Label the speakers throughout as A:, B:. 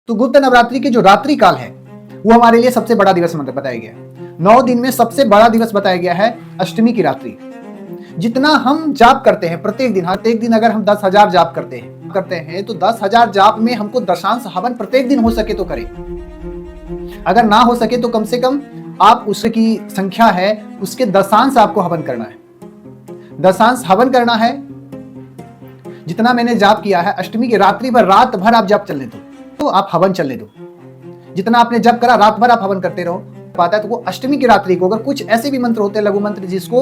A: तो गुप्त नवरात्रि के जो रात्रि काल है वो हमारे लिए सबसे बड़ा दिवस बताया गया है। 9 दिन में सबसे बड़ा दिवस बताया गया है अष्टमी की रात्रि। जितना हम जाप करते हैं प्रत्येक दिन अगर हम 10,000 जाप करते हैं तो 10,000 जाप में हमको दशांश हवन प्रत्येक दिन हो सके तो करें। अगर ना हो सके तो कम से कम आप उसकी संख्या है उसके दशांश आपको हवन करना है। दशांश हवन करना है। जितना मैंने जाप किया है अष्टमी की रात्रि भर रात भर आप जाप चलने दो, तो आप हवन चलने दो। जितना आपने जप करा रात भर आप हवन करते रहो। पाता है तो वो अष्टमी की रात्रि को अगर कुछ ऐसे भी मंत्र होते हैं लघु मंत्र जिसको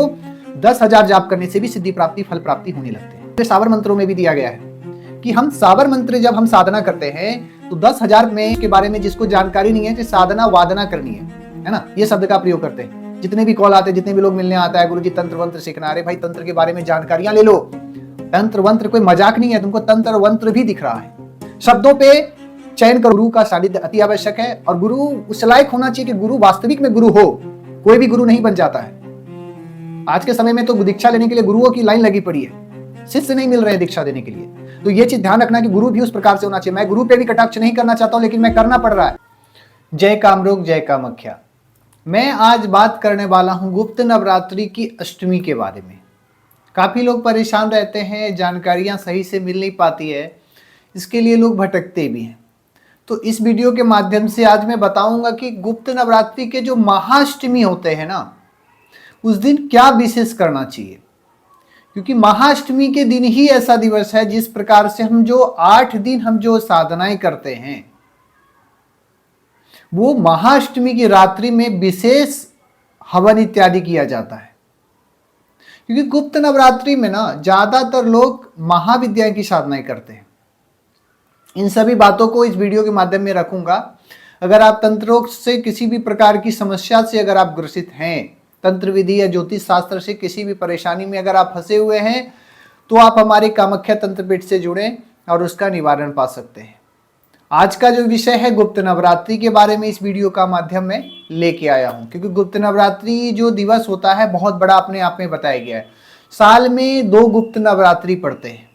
A: 10,000 जाप करने से भी सिद्धि प्राप्ति फल प्राप्ति होने लगते हैं। तो सावर मंत्रों में भी दिया गया है कि हम सावर मंत्र जब हम साधना करते हैं तो 10,000 में के बारे में जिसको जानकारी नहीं है कि साधना वादना करनी है ना, ये शब्द का प्रयोग करते हैं। जितने भी कॉल आते हैं, जितने भी लोग मिलने आता है, गुरुजी तंत्र वंत्र सीखना, अरे भाई तंत्र के बारे में जानकारियां ले लो। तंत्र वंत्र कोई मजाक नहीं है, तुमको तंत्र वंत्र भी दिख रहा है। शब्दों पे चयन कर, गुरु का सानिध्य अति आवश्यक है और गुरु उस लायक होना चाहिए कि गुरु वास्तविक में गुरु हो। कोई भी गुरु नहीं बन जाता है। आज के समय में तो दीक्षा लेने के लिए गुरुओं की लाइन लगी पड़ी है, शिष्य नहीं मिल रहे हैं दीक्षा देने के लिए। तो ये चीज ध्यान रखना कि गुरु भी उस प्रकार से होना चाहिए। मैं गुरु पे भी कटाक्ष नहीं करना चाहता हूं, लेकिन मैं करना पड़ रहा है। जय कामरूप जय कामाख्या। मैं आज बात करने वाला हूं गुप्त नवरात्रि की अष्टमी के बारे में। काफी लोग परेशान रहते हैं, जानकारियां सही से मिल नहीं पाती है, इसके लिए लोग भटकते भी हैं। तो इस वीडियो के माध्यम से आज मैं बताऊंगा कि गुप्त नवरात्रि के जो महाअष्टमी होते हैं ना, उस दिन क्या विशेष करना चाहिए। क्योंकि महाअष्टमी के दिन ही ऐसा दिवस है जिस प्रकार से हम जो 8 दिन हम जो साधनाएं करते हैं वो महाअष्टमी की रात्रि में विशेष हवन इत्यादि किया जाता है। क्योंकि गुप्त नवरात्रि में ना ज्यादातर लोग महाविद्या की साधनाएं करते हैं। इन सभी बातों को इस वीडियो के माध्यम में रखूंगा। अगर आप तंत्रोक्त से किसी भी प्रकार की समस्या से अगर आप ग्रसित हैं, तंत्र विधि या ज्योतिष शास्त्र से किसी भी परेशानी में अगर आप फंसे हुए हैं, तो आप हमारे कामाख्या तंत्रपीठ से जुड़ें और उसका निवारण पा सकते हैं। आज का जो विषय है गुप्त नवरात्रि के बारे में इस वीडियो का माध्यम में लेके आया हूं। क्योंकि गुप्त नवरात्रि जो दिवस होता है बहुत बड़ा अपने आप में बताया गया है। साल में 2 गुप्त नवरात्रि पड़ते हैं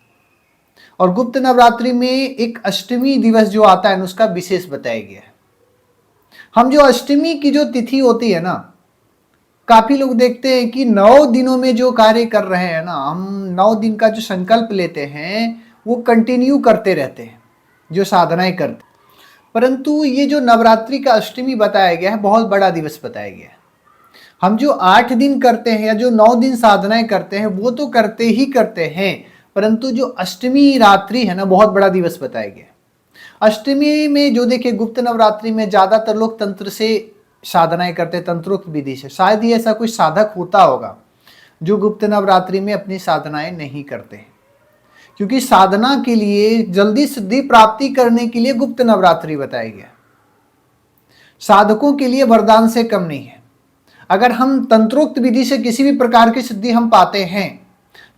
A: और गुप्त नवरात्रि में एक अष्टमी दिवस जो आता है उसका विशेष बताया गया है। हम जो अष्टमी की जो तिथि होती है ना, काफी लोग देखते हैं कि 9 दिनों में जो कार्य कर रहे हैं ना, हम 9 दिन का जो संकल्प लेते हैं वो कंटिन्यू करते रहते हैं, जो साधनाएं करते। परंतु ये जो नवरात्रि का अष्टमी बताया गया है बहुत बड़ा दिवस बताया गया है। हम जो 8 दिन करते हैं या जो 9 दिन साधनाएं करते हैं वो तो करते ही करते हैं, परंतु जो अष्टमी रात्रि है ना बहुत बड़ा दिवस बताया गया है। अष्टमी में जो देखिए गुप्त नवरात्रि में ज्यादातर लोग तंत्र से साधनाएं करते हैं, तंत्रोक्त विधि से। शायद ही ऐसा कोई साधक होता होगा जो गुप्त नवरात्रि में अपनी साधनाएं नहीं करते। क्योंकि साधना के लिए जल्दी सिद्धि प्राप्ति करने के लिए गुप्त नवरात्रि बताया गया। साधकों के लिए वरदान से कम नहीं है। अगर हम तंत्रोक्त विधि से किसी भी प्रकार की सिद्धि हम पाते हैं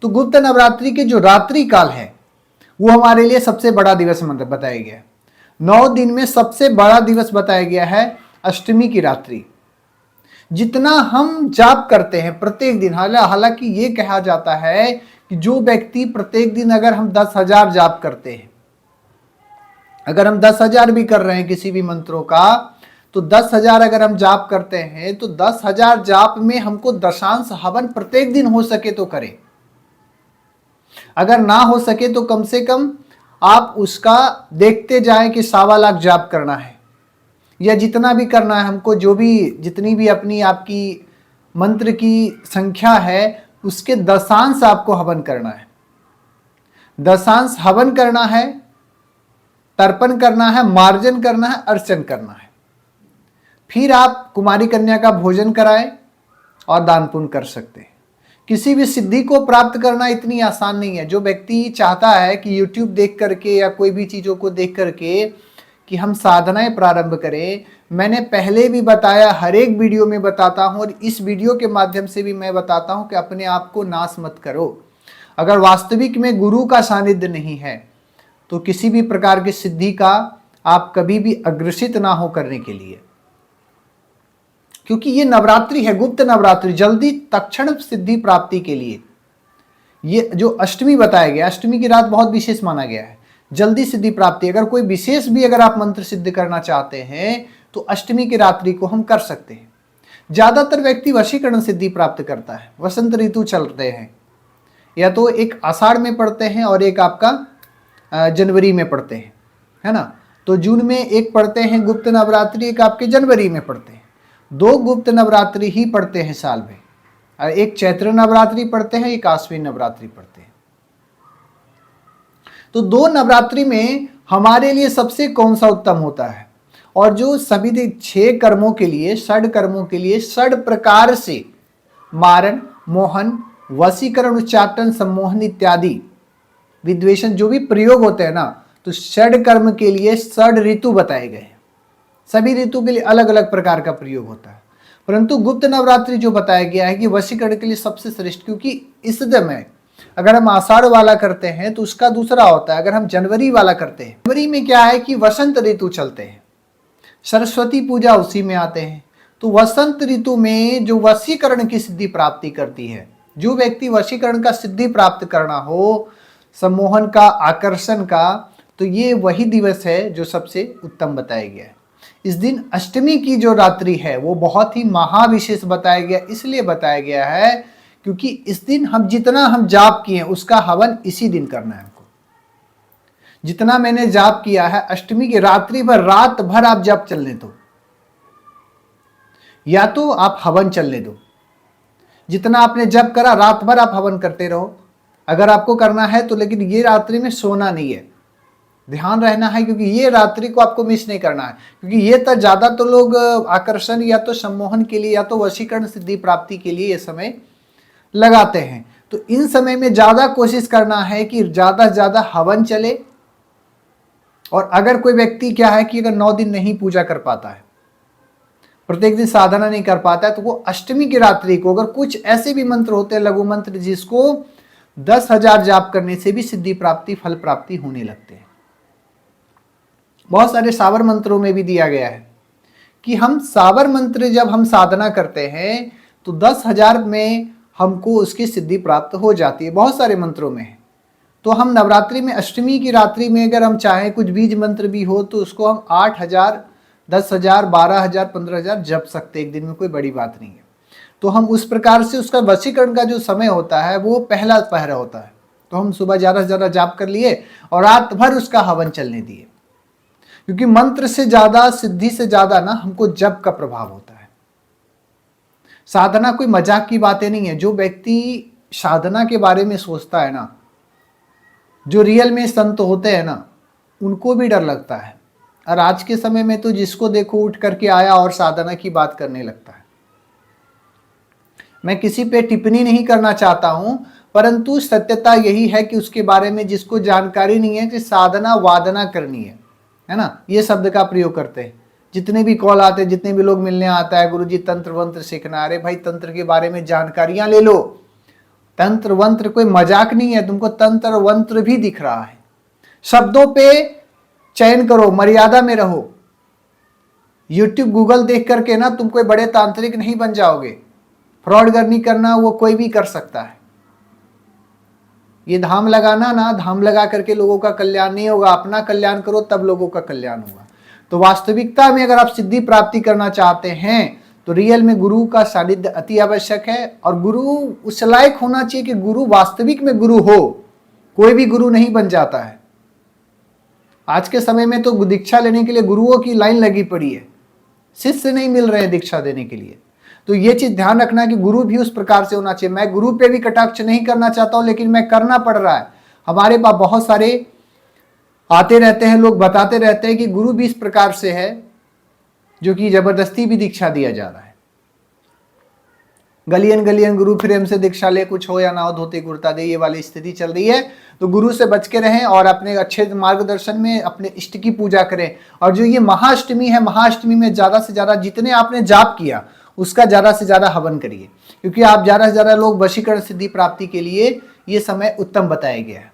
A: तो गुप्त नवरात्रि के जो रात्रि काल है वो हमारे लिए सबसे बड़ा दिवस बताया गया है। 9 दिन में सबसे बड़ा दिवस बताया गया है अष्टमी की रात्रि। जितना हम जाप करते हैं प्रत्येक दिन, हालांकि ये कहा जाता है कि जो व्यक्ति प्रत्येक दिन अगर हम 10,000 जाप करते हैं, अगर हम 10,000 भी कर रहे हैं किसी भी मंत्रों का, तो 10,000 अगर हम जाप करते हैं तो 10,000 जाप में हमको दशांश हवन प्रत्येक दिन हो सके तो करें। अगर ना हो सके तो कम से कम आप उसका देखते जाएं कि 1.25 लाख जाप करना है या जितना भी करना है हमको, जो भी जितनी भी अपनी आपकी मंत्र की संख्या है उसके दशांश आपको हवन करना है। दशांश हवन करना है, तर्पण करना है, मार्जन करना है, अर्चन करना है। फिर आप कुमारी कन्या का भोजन कराएं और दान पुण्य कर सकते हैं। किसी भी सिद्धि को प्राप्त करना इतनी आसान नहीं है। जो व्यक्ति चाहता है कि YouTube देख करके या कोई भी चीज़ों को देख करके कि हम साधनाएं प्रारंभ करें, मैंने पहले भी बताया, हर एक वीडियो में बताता हूं और इस वीडियो के माध्यम से भी मैं बताता हूं कि अपने आप को नाश मत करो। अगर वास्तविक में गुरु का सानिध्य नहीं है तो किसी भी प्रकार की सिद्धि का आप कभी भी अग्रसित ना हो करने के लिए। क्योंकि ये नवरात्रि है, गुप्त नवरात्रि, जल्दी तत्क्षण सिद्धि प्राप्ति के लिए ये जो अष्टमी बताया गया, अष्टमी की रात बहुत विशेष माना गया है। जल्दी सिद्धि प्राप्ति, अगर कोई विशेष भी अगर आप मंत्र सिद्ध करना चाहते हैं तो अष्टमी की रात्रि को हम कर सकते हैं। ज्यादातर व्यक्ति वशीकरण सिद्धि प्राप्त करता है, वसंत ऋतु चल रहे हैं, या तो एक आषाढ़ में पढ़ते हैं और एक आपका जनवरी में पढ़ते हैं, है ना। तो जून में एक पढ़ते हैं गुप्त नवरात्रि, एक आपके जनवरी में पढ़ते हैं। 2 गुप्त नवरात्रि ही पढ़ते हैं साल में, और एक चैत्र नवरात्रि पढ़ते हैं, एक आश्विन नवरात्रि पढ़ते हैं। तो 2 नवरात्रि में हमारे लिए सबसे कौन सा उत्तम होता है? और जो सभी 6 कर्मों के लिए, षड कर्मों के लिए षड प्रकार से मारण, मोहन, वशीकरण, उच्चाटन, सम्मोहन इत्यादि विद्वेषण जो भी प्रयोग होते हैं ना, तो षड कर्म के लिए षड ऋतु बताए गए हैं। सभी ऋतु के लिए अलग अलग प्रकार का प्रयोग होता है, परंतु गुप्त नवरात्रि जो बताया गया है कि वशीकरण के लिए सबसे श्रेष्ठ, क्योंकि इस समय अगर हम आषाढ़ वाला करते हैं तो उसका दूसरा होता है, अगर हम जनवरी वाला करते हैं, जनवरी में क्या है कि वसंत ऋतु चलते हैं, सरस्वती पूजा उसी में आते हैं। तो वसंत ऋतु में जो वशीकरण की सिद्धि प्राप्ति करती है, जो व्यक्ति वशीकरण का सिद्धि प्राप्त करना हो, सम्मोहन का, आकर्षण का, तो ये वही दिवस है जो सबसे उत्तम बताया गया है। इस दिन अष्टमी की जो रात्रि है वो बहुत ही महाविशेष बताया गया, इसलिए बताया गया है क्योंकि इस दिन हम जितना हम जाप किए उसका हवन इसी दिन करना है हमको। जितना मैंने जाप किया है अष्टमी की रात्रि भर, रात भर आप जाप चलने दो, या तो आप हवन चलने दो। जितना आपने जप करा रात भर आप हवन करते रहो, अगर आपको करना है तो। लेकिन ये रात्रि में सोना नहीं है, ध्यान रहना है, क्योंकि ये रात्रि को आपको मिस नहीं करना है। क्योंकि ये तो ज्यादा तो लोग आकर्षण या तो सम्मोहन के लिए या तो वशीकरण सिद्धि प्राप्ति के लिए ये समय लगाते हैं। तो इन समय में ज्यादा कोशिश करना है कि ज्यादा से ज्यादा हवन चले। और अगर कोई व्यक्ति क्या है कि अगर 9 दिन नहीं पूजा कर पाता है, प्रत्येक दिन साधना नहीं कर पाता है, तो वो अष्टमी की रात्रि को, अगर कुछ ऐसे भी मंत्र होते हैं लघु मंत्र जिसको 10,000 जाप करने से भी सिद्धि प्राप्ति, फल प्राप्ति होने लगते हैं। बहुत सारे सावर मंत्रों में भी दिया गया है कि हम सावर मंत्र जब हम साधना करते हैं तो 10,000 में हमको उसकी सिद्धि प्राप्त हो जाती है। बहुत सारे मंत्रों में है। तो हम नवरात्रि में अष्टमी की रात्रि में अगर हम चाहें कुछ बीज मंत्र भी हो तो उसको हम 8,000, 10,000, 12,000, 15,000 जप सकते, एक दिन में कोई बड़ी बात नहीं है। तो हम उस प्रकार से उसका वशीकरण का जो समय होता है वो पहला पहरा होता है। तो हम सुबह ज़्यादा से ज़्यादा जाप कर लिए और रात भर उसका हवन चलने दिए, क्योंकि मंत्र से ज़्यादा, सिद्धि से ज़्यादा ना हमको जप का प्रभाव होता है। साधना कोई मजाक की बातें नहीं है। जो व्यक्ति साधना के बारे में सोचता है ना, जो रियल में संत होते हैं ना, उनको भी डर लगता है। और आज के समय में तो जिसको देखो उठ करके आया और साधना की बात करने लगता है। मैं किसी पे टिप्पणी नहीं करना चाहता हूं, परंतु सत्यता यही है कि उसके बारे में जिसको जानकारी नहीं है कि साधना वादना करनी है ना, ये शब्द का प्रयोग करते हैं। जितने भी कॉल आते हैं, जितने भी लोग मिलने आता है, गुरुजी तंत्र वंत्र सीखना, अरे भाई तंत्र के बारे में जानकारियां ले लो। तंत्र वंत्र कोई मजाक नहीं है, तुमको तंत्र वंत्र भी दिख रहा है। शब्दों पे चयन करो, मर्यादा में रहो। यूट्यूब गूगल देख करके ना तुम कोई बड़े तांत्रिक नहीं बन जाओगे। फ्रॉड करनी करना वो कोई भी कर सकता है। ये धाम लगाना ना, धाम लगा करके लोगों का कल्याण नहीं होगा। अपना कल्याण करो तब लोगों का कल्याण होगा। तो वास्तविकता में अगर आप सिद्धि प्राप्ति करना चाहते हैं तो रियल में गुरु का सानिध्य अति आवश्यक है। और गुरु उस लायक होना चाहिए कि गुरु वास्तविक में गुरु हो। कोई भी गुरु नहीं बन जाता है। आज के समय में तो दीक्षा लेने के लिए गुरुओं की लाइन लगी पड़ी है, शिष्य नहीं मिल रहे दीक्षा देने के लिए। तो ये चीज ध्यान रखना कि गुरु भी उस प्रकार से होना चाहिए। मैं गुरु पे भी कटाक्ष नहीं करना चाहता हूं, लेकिन मैं करना पड़ रहा है। हमारे पास बहुत सारे आते रहते हैं, लोग बताते रहते हैं कि गुरु भी इस प्रकार से है, जो कि जबरदस्ती भी दीक्षा दिया जा रहा है। गलियन गलियन गुरु फिर हमसे दीक्षा ले, कुछ हो या ना हो धोती कुर्ता दे, ये वाली स्थिति चल रही है। तो गुरु से बच के रहें और अपने अच्छे मार्गदर्शन में अपने इष्ट की पूजा करें। और जो ये महाअष्टमी है, महाअष्टमी में ज्यादा से ज्यादा जितने आपने जाप किया उसका ज्यादा से ज्यादा हवन करिए, क्योंकि आप ज्यादा से ज्यादा लोग वशीकरण सिद्धि प्राप्ति के लिए ये समय उत्तम बताया गया है।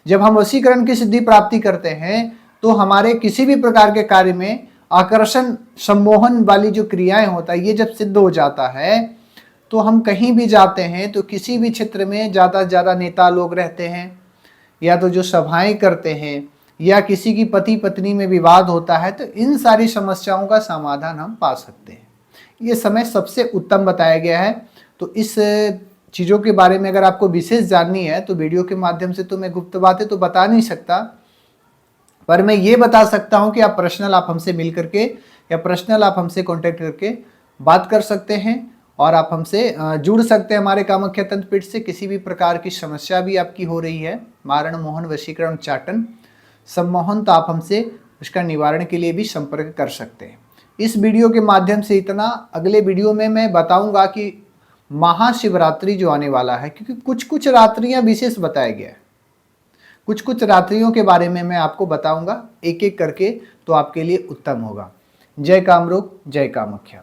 A: जब हम वशीकरण की सिद्धि प्राप्ति करते हैं तो हमारे किसी भी प्रकार के कार्य में आकर्षण, सम्मोहन वाली जो क्रियाएं होता है, ये जब सिद्ध हो जाता है तो हम कहीं भी जाते हैं तो किसी भी क्षेत्र में ज़्यादा से ज़्यादा नेता लोग रहते हैं, या तो जो सभाएं करते हैं, या किसी की पति पत्नी में विवाद होता है, तो इन सारी समस्याओं का समाधान हम पा सकते हैं। ये समय सबसे उत्तम बताया गया है। तो इस चीज़ों के बारे में अगर आपको विशेष जाननी है तो वीडियो के माध्यम से तो मैं गुप्त बातें तो बता नहीं सकता, पर मैं ये बता सकता हूं कि आप पर्सनल आप हमसे मिल करके या पर्सनल आप हमसे कांटेक्ट करके बात कर सकते हैं और आप हमसे जुड़ सकते हैं हमारे कामाख्या तंत्र पीठ से। किसी भी प्रकार की समस्या भी आपकी हो रही है, मारण, मोहन, वशीकरण, चाटन, सम्मोहन, तो आप हमसे उसका निवारण के लिए भी संपर्क कर सकते हैं। इस वीडियो के माध्यम से इतना। अगले वीडियो में मैं बताऊंगा कि महाशिवरात्रि जो आने वाला है, क्योंकि कुछ कुछ रात्रियां विशेष बताया गया है, कुछ कुछ रात्रियों के बारे में मैं आपको बताऊंगा एक एक करके, तो आपके लिए उत्तम होगा। जय कामरूप, जय कामाख्या।